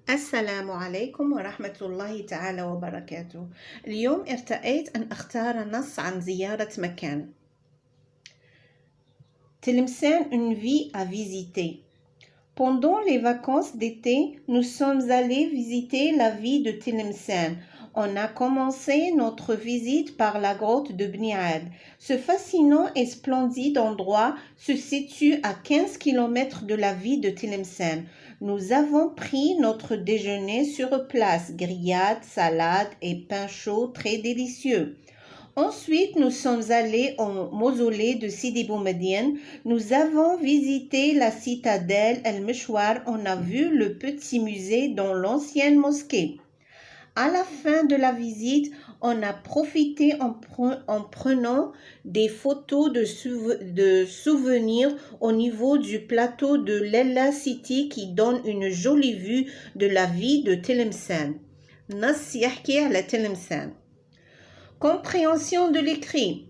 السلام عليكم ورحمة الله تعالى وبركاته. اليوم ارتأيت أن أختار نص عن زيارة مكان. Tlemcen, une vie à visiter. Pendant les vacances d'été, nous sommes allés visiter la ville de Tlemcen. On a commencé notre visite par la grotte de Bni Ad. Ce fascinant et splendide endroit se situe à 15 km de la ville de Tlemcen. Nous avons pris notre déjeuner sur place, grillades, salades et pain chaud très délicieux. Ensuite, nous sommes allés au mausolée de Sidi Boumediene. Nous avons visité la citadelle El-Meshwar. On a vu le petit musée dans l'ancienne mosquée. À la fin de la visite, on a profité en prenant des photos de souvenirs au niveau du plateau de Lella City qui donne une jolie vue de la ville de Tlemcen. نص يحكي على تلمسان. Compréhension de l'écrit.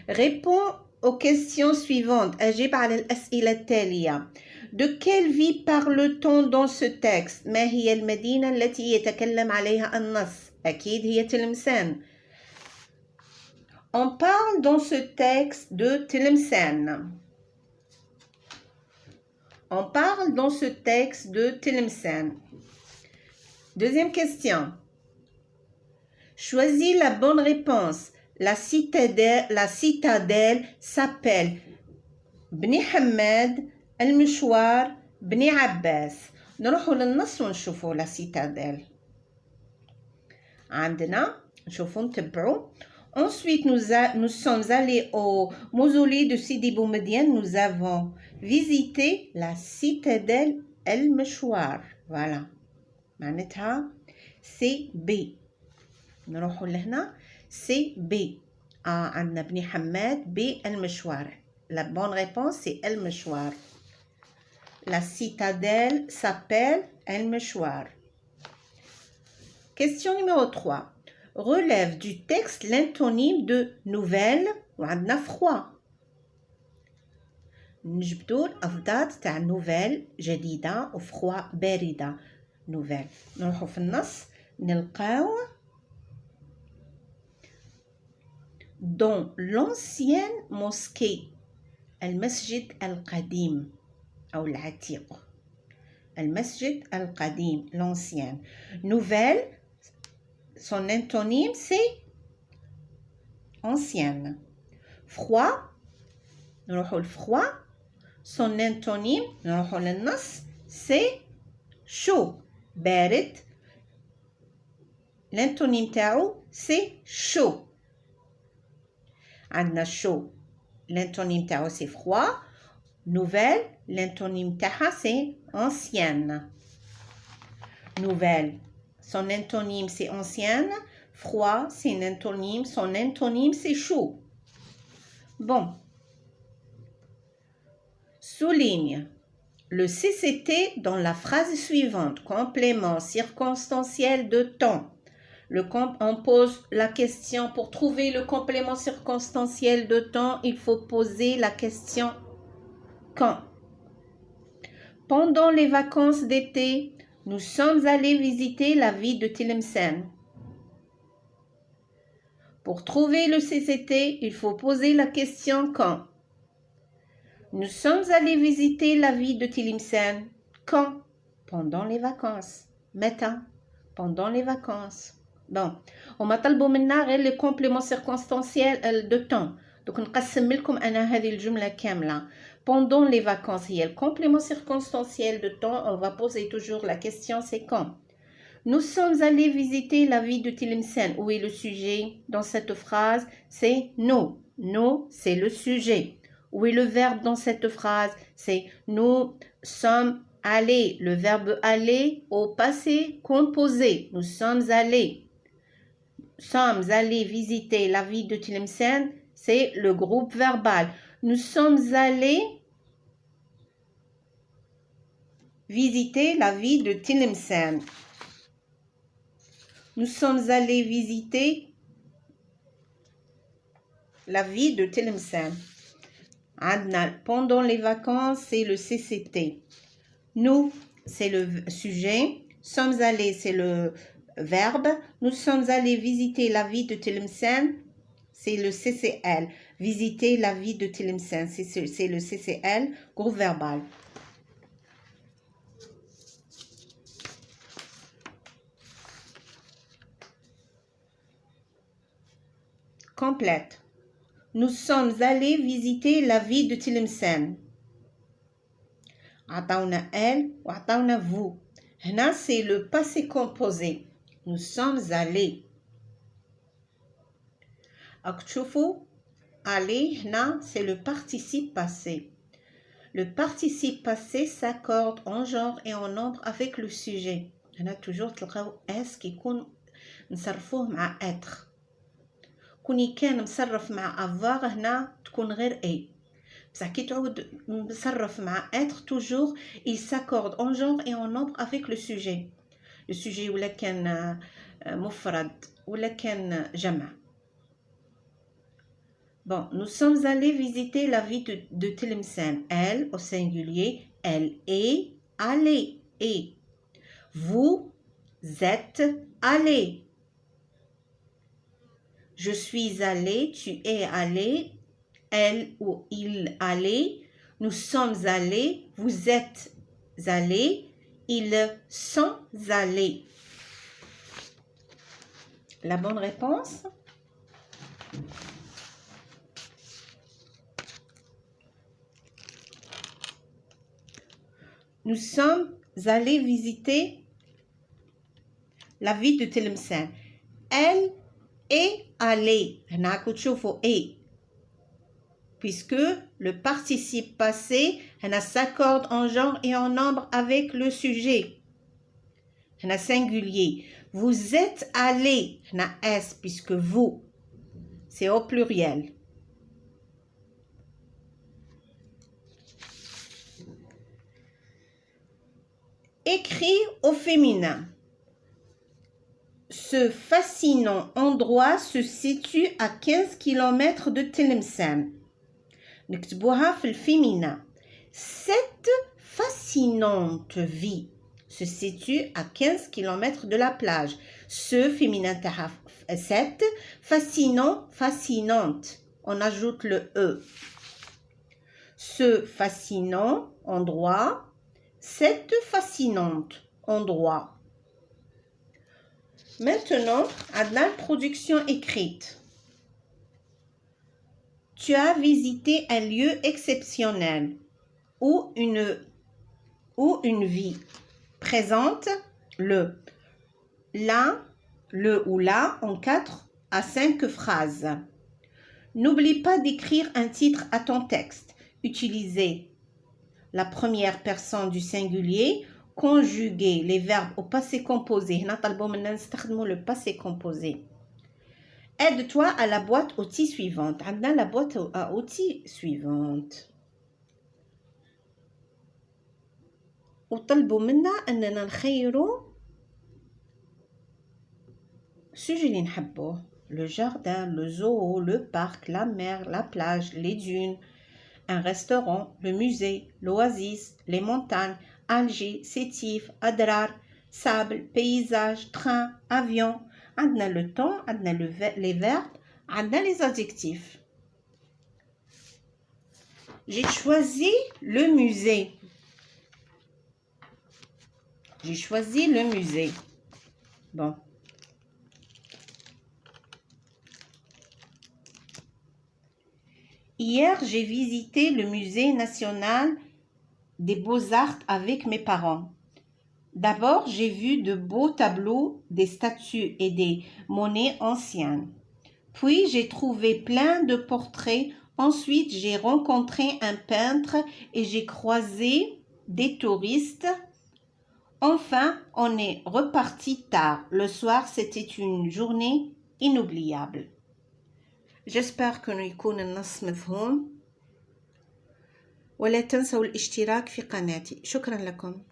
Réponds aux questions suivantes. أجب على الأسئلة التالية. De quelle vie parle-t-on dans ce texte؟ ما هي المدينة التي يتكلم عليها النص؟ أكيد هي تلمسان. On parle dans ce texte de Tlemcen. On parle dans ce texte de Tlemcen. Deuxième question. Choisis la bonne réponse. La citadelle s'appelle Bni Hammad المشوار بني عباس. نروحوا للنص ونشوفوا لا citadelle. عندنا نشوفوا نتبعوا. Ensuite, nous sommes allés au mausolée de Sidi Boumediene. Nous avons visité la citadelle المشوار. Voilà. معناتها c'est B. نروحوا لهنا c'est B. عندنا بني حماد B المشوار. La bonne réponse c'est المشوار. La citadelle s'appelle El-Meshwar. Question numéro 3. Relève du texte l'antonyme de nouvelle وعندنا froid. نجبدوا الأضداد تاع nouvelle جديدة وفخوا باردة. nouvelle. نروحوا في النص نلقاو dans l'ancienne mosquée المسجد القديم أو العتيق. المسجد القديم, l'ancien. Nouvelle, son antonyme c'est ancienne. Froid, نروحوا الفroid. Son antonyme, نروحوا للنص, c'est chaud. بارد, l'antonyme تاعو c'est chaud. عندنا chaud, l'antonyme تاعو c'est froid. Nouvelle, l'antonyme taha c'est ancienne. Nouvelle, son antonyme c'est ancienne. Froid, c'est un antonyme. Son antonyme c'est chaud. Bon. Souligne le CCT dans la phrase suivante. Complément circonstanciel de temps. On pose la question pour trouver le complément circonstanciel de temps. Il faut poser la question quand. Pendant les vacances d'été, nous sommes allés visiter la ville de Tlemcen. Pour trouver le CCT, il faut poser la question quand. Nous sommes allés visiter la ville de Tlemcen. Quand? Pendant les vacances. متى? Pendant les vacances. Bon, هما طلبوا منا غير les compléments circonstanciels de temps. Donc نقسم لكم أنا هذه الجملة كاملة. Pendant les vacances, il y a le complément circonstanciel de temps. On va poser toujours la question, c'est quand. Nous sommes allés visiter la ville de Tlemcen. Où est le sujet dans cette phrase? C'est nous. Nous, c'est le sujet. Où est le verbe dans cette phrase? C'est nous sommes allés. Le verbe aller au passé composé. Nous sommes allés. Sommes allés visiter la ville de Tlemcen. C'est le groupe verbal. Nous sommes allés visiter la ville de Tlemcen. Nous sommes allés visiter la ville de Tlemcen. Pendant les vacances, c'est le CCT. Nous, c'est le sujet. sommes allés, c'est le verbe. Nous sommes allés visiter la ville de Tlemcen, c'est le CCL. Visiter la ville de Tlemcen, c'est le CCL, groupe verbal. Complète. Nous sommes allés visiter la ville de Tlemcen. عطاونا elle وعطاونا vous. هنا c'est le passé composé. Nous sommes allés. راك تشوفوا aller هنا c'est le participe passé. Le participe passé s'accorde en genre et en nombre avec le sujet. هنا toujours تلقاو اس كيكون نصرفوه مع être. كوني كان مصرف مع avoir هنا تكون غير اي. بصح كي تعود مصرف مع être toujours il s'accorde en genre et en nombre avec le sujet. Le sujet ولا كان مفرد ولا كان جمع. Bon, nous sommes allés visiter la ville de Tlemcen. Elle, au singulier, elle est allée. Et vous êtes allés. Je suis allé, tu es allé, elle ou il allait, nous sommes allés, vous êtes allés, ils sont allés. La bonne réponse? Nous sommes allés visiter la ville de Tlemcen. Elle est allée. Et puisque le participe passé s'accorde en genre et en nombre avec le sujet. Singulier. Vous êtes allés. S puisque vous. C'est au pluriel. Écrit au féminin. Ce fascinant endroit se situe à 15 km de Tlemcen. نكتبوها في الفيمينا. Cette fascinante vie se situe à 15 km de la plage. Ce féminin تاعها cette fascinant, fascinante. On ajoute le e. Ce fascinant endroit. Cette fascinante endroit. Maintenant, à la production écrite. Tu as visité un lieu exceptionnel ou une vie. Présente le. La, le ou la en 4 à 5 phrases. N'oublie pas d'écrire un titre à ton texte. Utilisez la première personne du singulier, conjuguer les verbes au passé composé. هنا طلبوا منا نستخدموا le passé composé. Aide-toi à la boîte à outils suivante. عندنا la boîte à outils suivante. وطلبوا منا أننا نخيروا sujet اللي نحبوه. Le jardin, le zoo, le parc, la mer, la plage, les dunes, un restaurant, le musée, l'oasis, les montagnes, Alger, Sétif, Adrar, sable, paysage, train, avion. عندنا le temps, عندنا les verbes, عندنا les adjectifs. J'ai choisi le musée. J'ai choisi le musée. Bon. Hier, j'ai visité le musée national des beaux-arts avec mes parents. D'abord, j'ai vu de beaux tableaux, des statues et des monnaies anciennes. Puis, j'ai trouvé plein de portraits. Ensuite, j'ai rencontré un peintre et j'ai croisé des touristes. Enfin, on est reparti tard. Le soir, c'était une journée inoubliable. J'espère que يكون النص مفهوم. ولا تنسوا الاشتراك في قناتي. شكرا لكم.